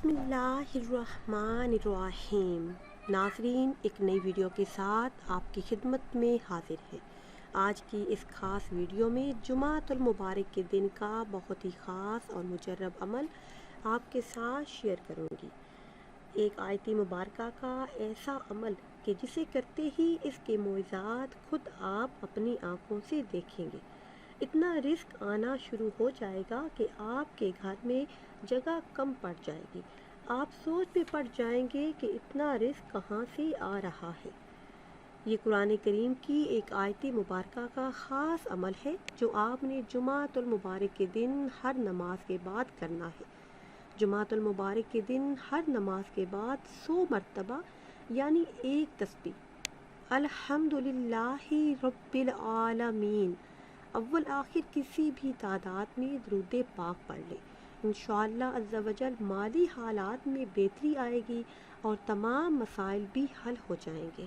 بسم اللہ الرحمن الرحیم۔ ناظرین، ایک نئی ویڈیو کے ساتھ آپ کی خدمت میں حاضر ہے۔ آج کی اس خاص ویڈیو میں جمعۃ المبارک کے دن کا بہت ہی خاص اور مجرب عمل آپ کے ساتھ شیئر کروں گی۔ ایک آیت مبارکہ کا ایسا عمل کہ جسے کرتے ہی اس کے معجزات خود آپ اپنی آنکھوں سے دیکھیں گے۔ اتنا رزق آنا شروع ہو جائے گا کہ آپ کے گھر میں جگہ کم پڑ جائے گی۔ آپ سوچ میں پڑ جائیں گے کہ اتنا رزق کہاں سے آ رہا ہے۔ یہ قرآن کریم کی ایک آیت مبارکہ کا خاص عمل ہے جو آپ نے جمعۃ المبارک کے دن ہر نماز کے بعد کرنا ہے۔ جمعۃ المبارک کے دن ہر نماز کے بعد 100 مرتبہ یعنی ایک تسبیح الحمدللہ رب العالمین اول آخر کسی بھی تعداد میں درود پاک پڑھ لیں۔ انشاءاللہ عز و جل مالی حالات میں بہتری آئے گی اور تمام مسائل بھی حل ہو جائیں گے۔